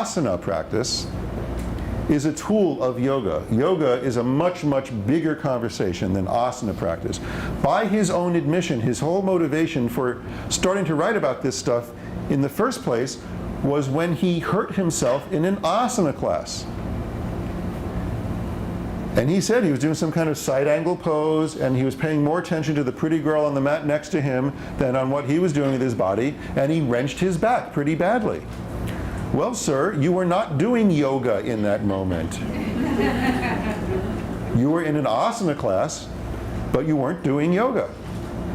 asana practice is a tool of yoga. Yoga is a much, much bigger conversation than asana practice. By his own admission, his whole motivation for starting to write about this stuff in the first place was when he hurt himself in an asana class. And he said he was doing some kind of side angle pose, and he was paying more attention to the pretty girl on the mat next to him than on what he was doing with his body, and he wrenched his back pretty badly. Well, sir, you were not doing yoga in that moment. You were in an asana class, but you weren't doing yoga.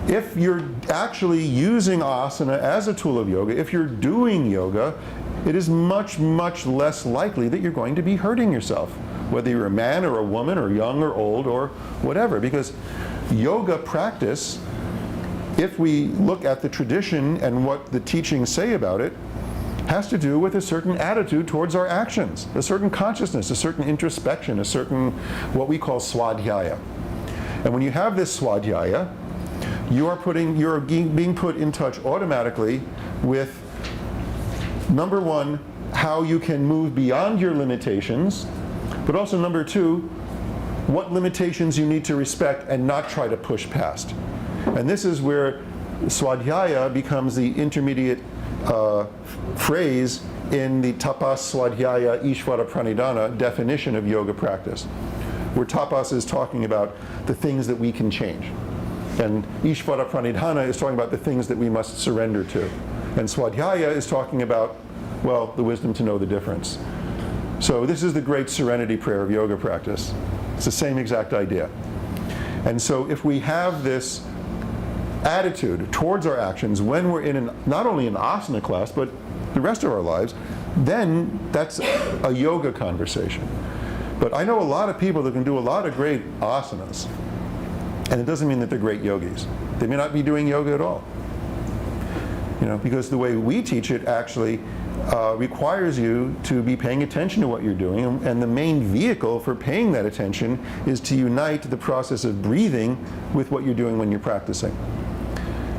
If you're actually using asana as a tool of yoga, if you're doing yoga, it is much, much less likely that you're going to be hurting yourself, whether you're a man or a woman or young or old or whatever, because yoga practice, if we look at the tradition and what the teachings say about it, has to do with a certain attitude towards our actions, a certain consciousness, a certain introspection, a certain what we call swadhyaya. And when you have this swadhyaya, you're being put in touch automatically with, number one, how you can move beyond your limitations, but also number two, what limitations you need to respect and not try to push past. And this is where swadhyaya becomes the intermediate phrase in the tapas swadhyaya ishvara pranidhana definition of yoga practice, where tapas is talking about the things that we can change, and ishvara pranidhana is talking about the things that we must surrender to, and swadhyaya is talking about, well, the wisdom to know the difference. So this is the great serenity prayer of yoga practice. It's the same exact idea. And so if we have this attitude towards our actions when we're in not only an asana class, but the rest of our lives, then that's a yoga conversation. But I know a lot of people that can do a lot of great asanas, and it doesn't mean that they're great yogis. They may not be doing yoga at all. Because the way we teach it actually requires you to be paying attention to what you're doing, and the main vehicle for paying that attention is to unite the process of breathing with what you're doing when you're practicing.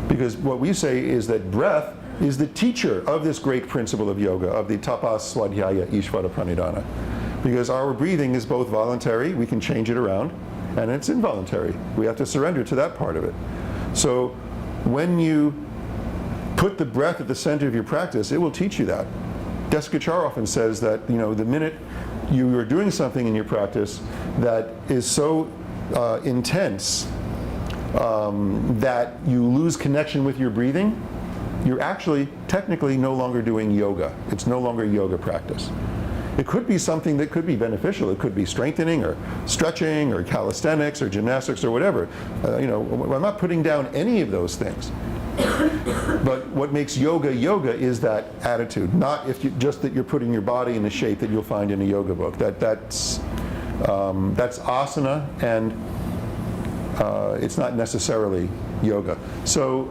Because what we say is that breath is the teacher of this great principle of yoga, of the tapas swadhyaya ishvara pranidhana. Because our breathing is both voluntary, we can change it around, and it's involuntary. We have to surrender to that part of it. So when you put the breath at the center of your practice, it will teach you that. Desikachar often says that the minute you are doing something in your practice that is so intense that you lose connection with your breathing, you're actually technically no longer doing yoga. It's no longer yoga practice. It could be something that could be beneficial. It could be strengthening or stretching or calisthenics or gymnastics or whatever. I'm not putting down any of those things. But what makes yoga yoga is that attitude, not just that you're putting your body in a shape that you'll find in a yoga book. That's asana, and it's not necessarily yoga. So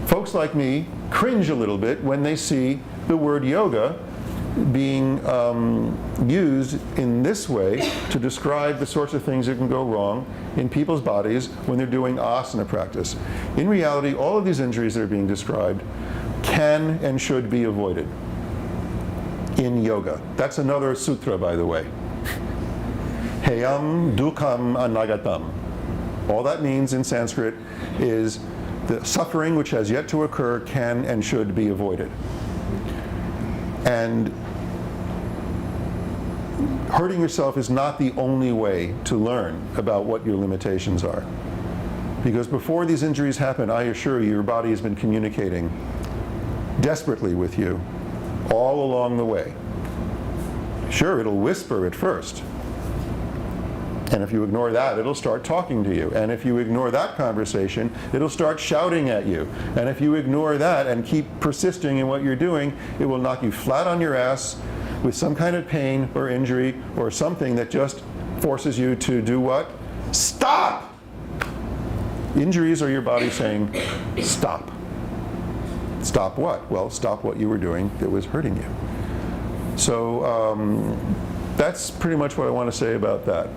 folks like me cringe a little bit when they see the word yoga being used in this way to describe the sorts of things that can go wrong in people's bodies when they're doing asana practice. In reality, all of these injuries that are being described can and should be avoided in yoga. That's another sutra, by the way. Heyam dukkam anagatam. All that means in Sanskrit is the suffering which has yet to occur can and should be avoided. And hurting yourself is not the only way to learn about what your limitations are. Because before these injuries happen, I assure you, your body has been communicating desperately with you all along the way. Sure, it'll whisper at first. And if you ignore that, it'll start talking to you. And if you ignore that conversation, it'll start shouting at you. And if you ignore that and keep persisting in what you're doing, it will knock you flat on your ass with some kind of pain or injury or something that just forces you to do what? Stop! Injuries are your body saying, stop. Stop what? Well, stop what you were doing that was hurting you. So that's pretty much what I want to say about that.